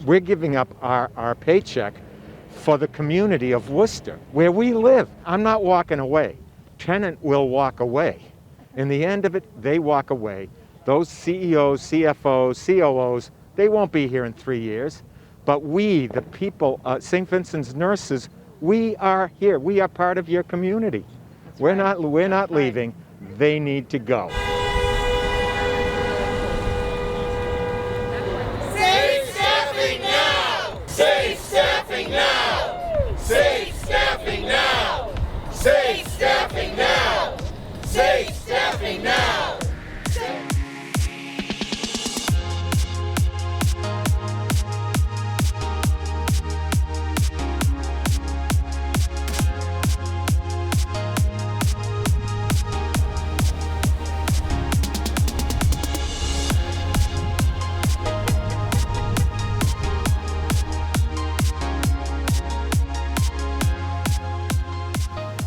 We're giving up our paycheck for the community of Worcester, where we live. I'm not walking away. Tenant will walk away. In the end of it, they walk away. Those CEOs, CFOs, COOs, they won't be here in 3 years. But we, the people, St. Vincent's nurses, we are here. We are part of your community. We're not leaving. They need to go. Safe staffing now! Safe staffing now! Safe staffing now! Safe staffing now! Safe staffing now!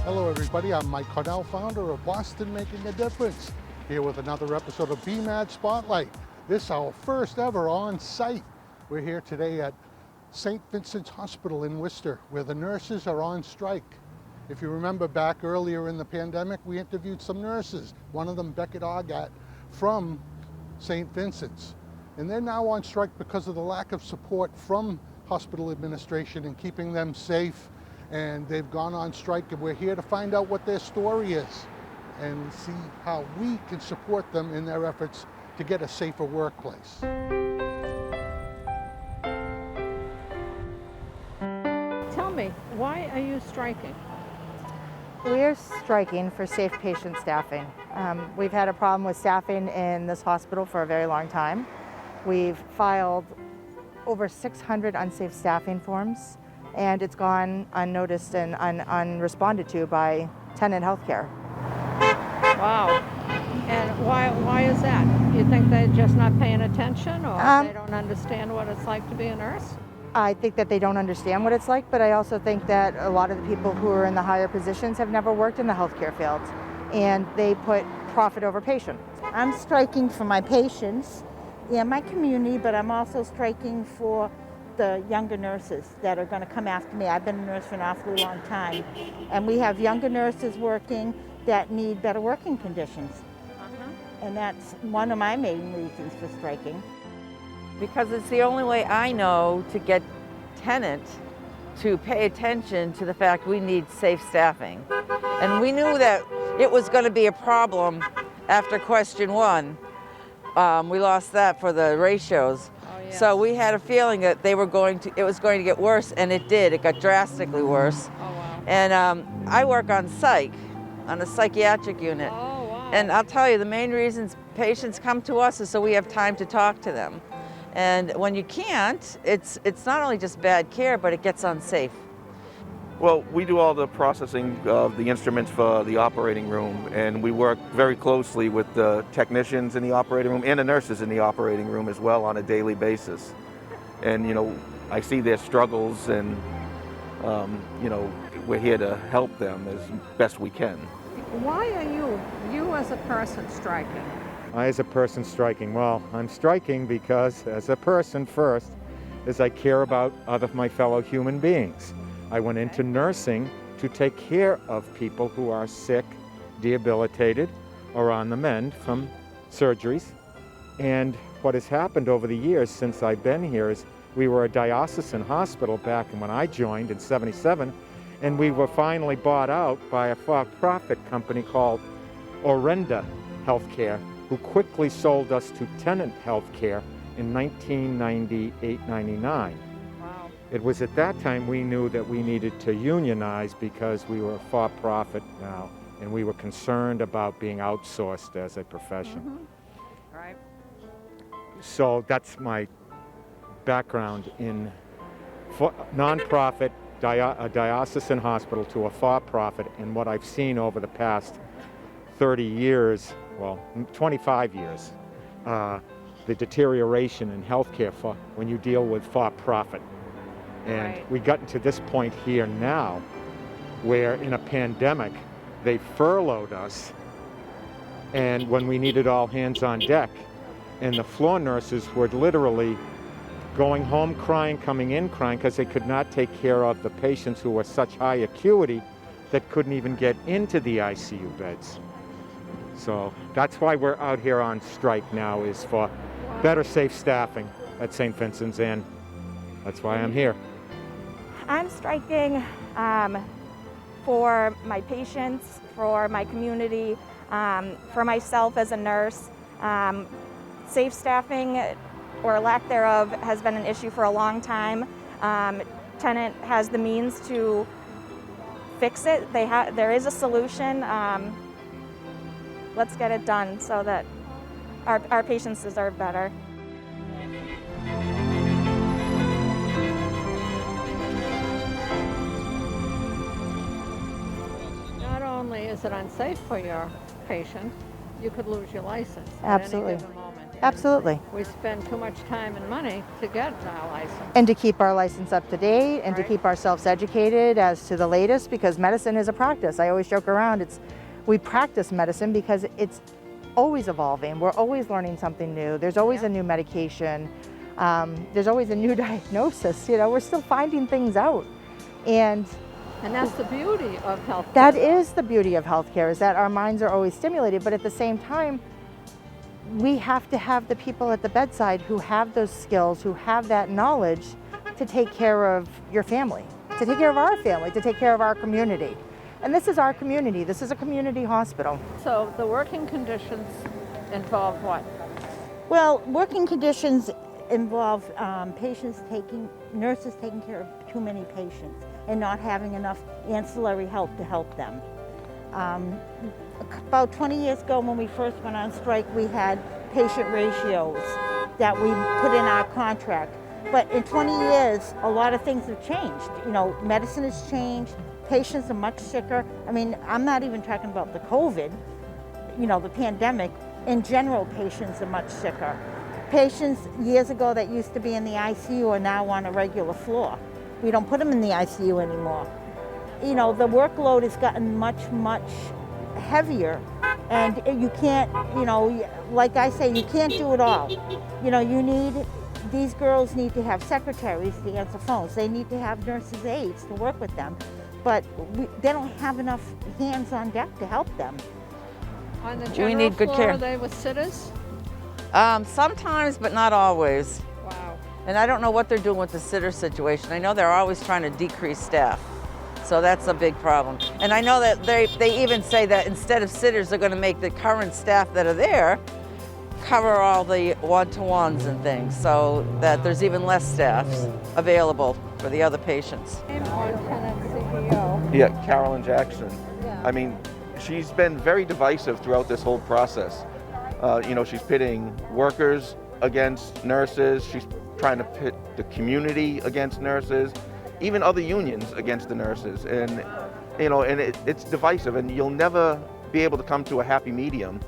Hello everybody, I'm Mike Cornell, founder of Boston Making a Difference, here with another episode of BMAD Spotlight. This is our first ever on-site. We're here today at St. Vincent's Hospital in Worcester, where the nurses are on strike. If you remember back earlier in the pandemic, we interviewed some nurses, one of them Beckett Argat from St. Vincent's. And they're now on strike because of the lack of support from hospital administration in keeping them safe. And they've gone on strike, and we're here to find out what their story is and see how we can support them in their efforts to get a safer workplace. Tell me, why are you striking? We're striking for safe patient staffing. We've had a problem with staffing in this hospital for a very long time. We've filed over 600 unsafe staffing forms, and it's gone unnoticed and unresponded to by Tenet Healthcare. Wow. And why is that? You think they're just not paying attention, or they don't understand what it's like to be a nurse? I think that they don't understand what it's like, but I also think that a lot of the people who are in the higher positions have never worked in the healthcare field, and they put profit over patient. I'm striking for my patients and my community, but I'm also striking for the younger nurses that are going to come after me. I've been a nurse for an awfully long time, and we have younger nurses working that need better working conditions. And that's one of my main reasons for striking. Because it's the only way I know to get Tenet to pay attention to the fact we need safe staffing. And we knew that it was going to be a problem after question one. We lost that for the ratios. Yes. So we had a feeling that it was going to get worse, and it did. It got drastically worse. Oh, wow. And I work on psych, on a psychiatric unit. Oh, wow. And I'll tell you, the main reasons patients come to us is so we have time to talk to them. And when you can't, it's not only just bad care, but it gets unsafe. Well, we do all the processing of the instruments for the operating room, and we work very closely with the technicians in the operating room and the nurses in the operating room as well on a daily basis. And, I see their struggles, and, we're here to help them as best we can. Why are you as a person striking? As a person striking, well, I'm striking because as a person first, as I care about my fellow human beings. I went into nursing to take care of people who are sick, debilitated, or on the mend from surgeries. And what has happened over the years since I've been here is we were a diocesan hospital back when I joined in '77, and we were finally bought out by a for-profit company called Orenda Healthcare, who quickly sold us to Tenet Healthcare in 1998-99. It was at that time we knew that we needed to unionize because we were for-profit now, and we were concerned about being outsourced as a profession. Mm-hmm. Right. So that's my background in non-profit, a diocesan hospital to a for-profit, and what I've seen over the past 30 years, well, 25 years, the deterioration in healthcare when you deal with for-profit. And Right. we got to this point here now where in a pandemic they furloughed us, and when we needed all hands on deck, and the floor nurses were literally going home crying, coming in crying, because they could not take care of the patients who were such high acuity that couldn't even get into the ICU beds. So that's why we're out here on strike now, is for better safe staffing at St. Vincent's, and that's why I'm here. I'm striking for my patients, for my community, for myself as a nurse. Safe staffing, or lack thereof, has been an issue for a long time. Tenant has the means to fix it. There is a solution. Let's get it done so that our patients deserve better. Not only is it unsafe for your patient, you could lose your license Absolutely. at any given moment. Absolutely. We spend too much time and money to get our license. And to keep our license up to date, and to Right. keep ourselves educated as to the latest, because medicine is a practice. I always joke around, we practice medicine because it's always evolving. We're always learning something new. There's always a new medication. There's always a new diagnosis. You know, we're still finding things out. And that's the beauty of healthcare. that is the beauty of healthcare, is that our minds are always stimulated, but at the same time, we have to have the people at the bedside who have those skills, who have that knowledge to take care of your family, to take care of our family, to take care of our community. And this is our community. This is a community hospital. So the working conditions involve what? Well, working conditions involve nurses taking care of too many patients and not having enough ancillary help to help them. About 20 years ago, when we first went on strike, we had patient ratios that we put in our contract. But in 20 years, a lot of things have changed. You know, medicine has changed. Patients are much sicker. I mean, I'm not even talking about the COVID, you know, the pandemic. In general, patients are much sicker. Patients years ago that used to be in the ICU are now on a regular floor. We don't put them in the ICU anymore. You know, the workload has gotten much heavier, and you can't, you know, like I say, you can't do it all. You know, these girls need to have secretaries to answer phones. They need to have nurses' aides to work with them, but they don't have enough hands on deck to help them. On the general need good floor, care. are they with sitters? Sometimes, but not always. Wow. And I don't know what they're doing with the sitter situation. I know they're always trying to decrease staff. So that's a big problem. And I know that they even say that instead of sitters, they're going to make the current staff that are there cover all the one-to-ones and things, so that there's even less staff available for the other patients. Name or tenant CEO. Yeah, Carolyn Jackson. I mean, she's been very divisive throughout this whole process. You know, she's pitting workers against nurses. She's trying to pit the community against nurses, even other unions against the nurses. And, you know, and it's divisive, and you'll never be able to come to a happy medium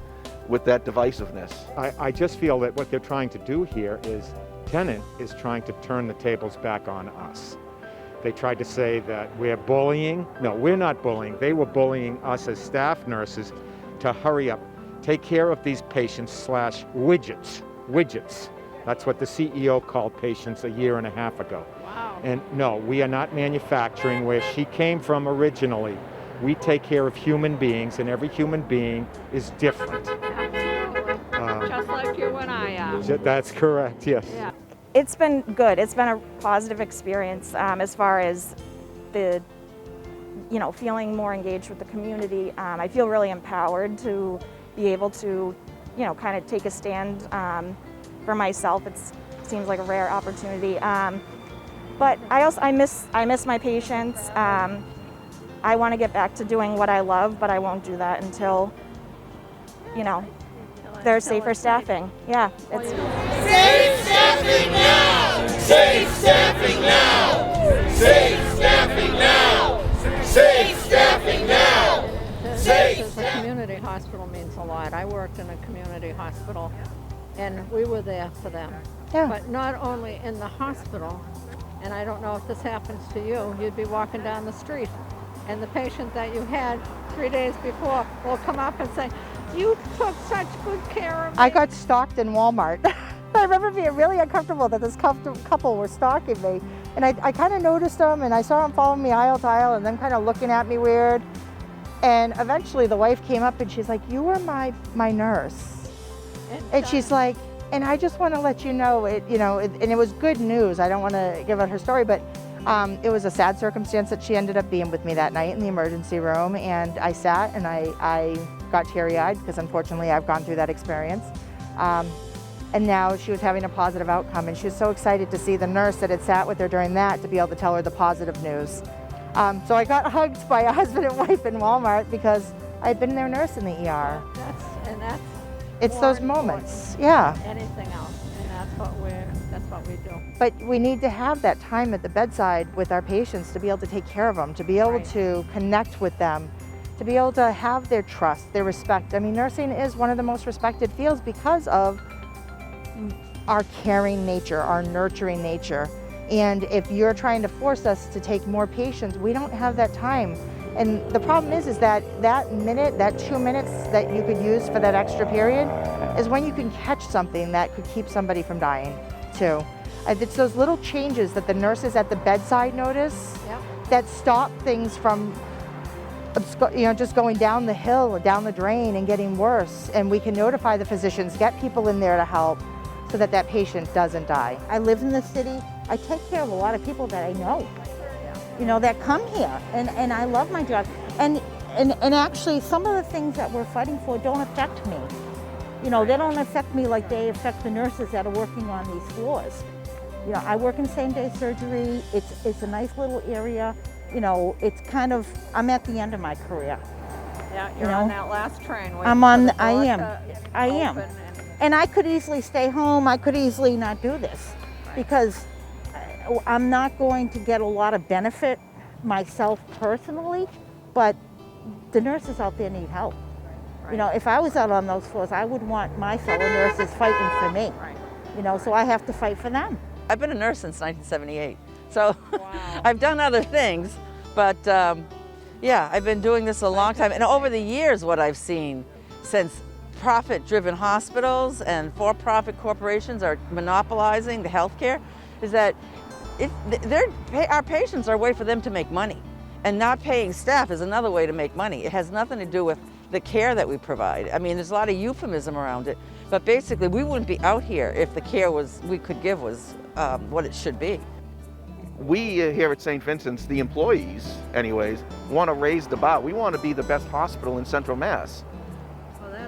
with that divisiveness. I just feel that what they're trying to do here is, Tenant is trying to turn the tables back on us. They tried to say that we're bullying. No, we're not bullying. They were bullying us as staff nurses to hurry up, take care of these patients / widgets. That's what the CEO called patients a year and a half ago. Wow. And no, we are not manufacturing where she came from originally. We take care of human beings, and every human being is different. Absolutely. Just like you and I are. That's correct, yes. Yeah. It's been good. It's been a positive experience as far as the, you know, feeling more engaged with the community. I feel really empowered to be able to, you know, kind of take a stand for myself. It seems like a rare opportunity. But I miss my patients. I want to get back to doing what I love, but I won't do that until, you know, there's safer staffing. Yeah, it's. Safe staffing now! Safe staffing now! Safe staffing now! Safe staffing now! Safe This is a community hospital means a lot. I worked in a community hospital, and we were there for them. Yeah. But not only in the hospital, and I don't know if this happens to you, you'd be walking down the street, and the patient that you had 3 days before will come up and say, "You took such good care of me." I got stalked in Walmart. I remember being really uncomfortable that this couple were stalking me. And I kind of noticed them, and I saw them following me aisle to aisle and then kind of looking at me weird. And eventually the wife came up and she's like, "You were my nurse." And she's like, "And I just want to let you know, and it was good news. I don't want to give out her story, but it was a sad circumstance that she ended up being with me that night in the emergency room." And I sat and I got teary-eyed because unfortunately I've gone through that experience. And now she was having a positive outcome, and she was so excited to see the nurse that had sat with her during that to be able to tell her the positive news. So I got hugged by a husband and wife in Walmart because I'd been their nurse in the ER. It's those moments, yeah. Anything else, and that's what we do. But we need to have that time at the bedside with our patients to be able to take care of them, to be able to connect with them, to be able to have their trust, their respect. I mean, nursing is one of the most respected fields because of our caring nature, our nurturing nature. And if you're trying to force us to take more patients, we don't have that time. And the problem is that 2 minutes that you could use for that extra period is when you can catch something that could keep somebody from dying too. It's those little changes that the nurses at the bedside notice that stop things from just going down the hill or down the drain and getting worse. And we can notify the physicians, get people in there to help so that that patient doesn't die. I live in the city. I take care of a lot of people that I know, that come here, and I love my job. And actually, some of the things that we're fighting for don't affect me. They don't affect me like they affect the nurses that are working on these floors. I work in same-day surgery. It's a nice little area. It's kind of, I'm at the end of my career. Yeah, you're on that last train. I am. And I could easily stay home. I could easily not do this because I'm not going to get a lot of benefit myself personally, but the nurses out there need help. If I was out on those floors, I would want my fellow nurses fighting for me. So I have to fight for them. I've been a nurse since 1978, so I've done other things, but yeah, I've been doing this a long time. And over the years, what I've seen since profit-driven hospitals and for-profit corporations are monopolizing the healthcare is that our patients are a way for them to make money. And not paying staff is another way to make money. It has nothing to do with the care that we provide. I mean, there's a lot of euphemism around it, but basically we wouldn't be out here if the care we could give was what it should be. We here at St. Vincent's, the employees anyways, want to raise the bar. We want to be the best hospital in Central Mass.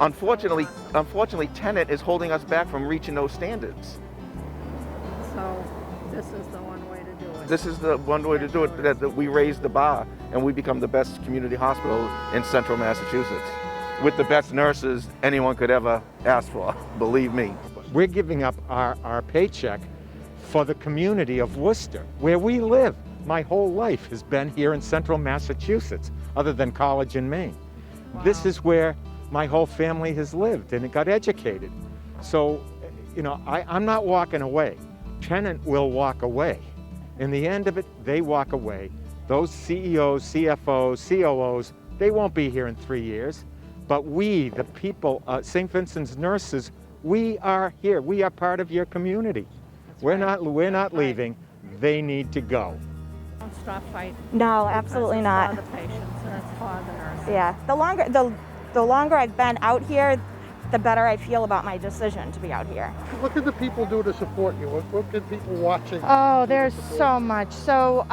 Unfortunately, Tenet is holding us back from reaching those standards. So this is the one way to do it. This is the one way to do it, that we raise the bar and we become the best community hospital in Central Massachusetts with the best nurses anyone could ever ask for, believe me. We're giving up our paycheck for the community of Worcester, where we live. My whole life has been here in Central Massachusetts, other than college in Maine. Wow. This is where my whole family has lived and it got educated. So, I'm not walking away. Tenet will walk away. In the end of it, they walk away. Those CEOs, CFOs, COOs, they won't be here in 3 years. But we, the people, St. Vincent's nurses, we are here. We are part of your community. We're not leaving. They need to go. Don't stop fighting. No, absolutely not. It's for the patients and it's for the nurses. Yeah, the longer I've been out here, the better I feel about my decision to be out here. What can the people do to support you? What can people watching? Oh, there's so much. So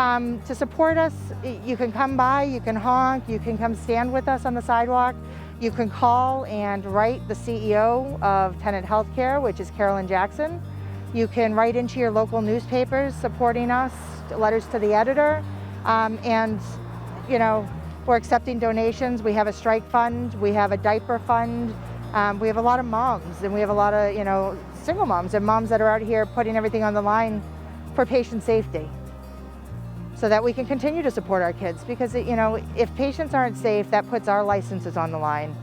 to support us, you can come by, you can honk, you can come stand with us on the sidewalk. You can call and write the CEO of Tenet Healthcare, which is Carolyn Jackson. You can write into your local newspapers supporting us, letters to the editor, and we're accepting donations. We have a strike fund, we have a diaper fund, we have a lot of moms, and we have a lot of single moms and moms that are out here putting everything on the line for patient safety, so that we can continue to support our kids. Because if patients aren't safe, that puts our licenses on the line,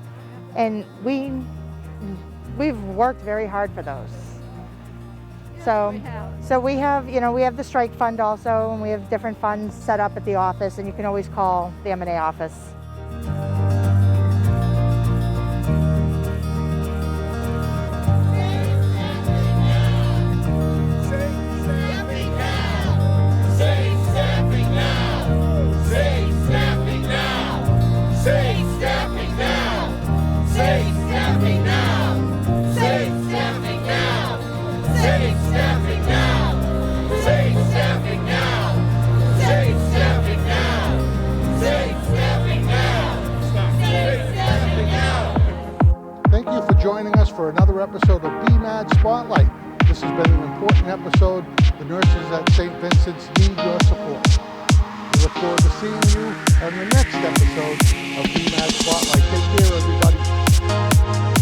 and we've worked very hard for those. So we have the strike fund also, and we have different funds set up at the office, and you can always call the M&A office. another episode of BMAD Spotlight. This has been an important episode. The nurses at St. Vincent's need your support. We look forward to seeing you on the next episode of BMAD Spotlight. Take care, everybody.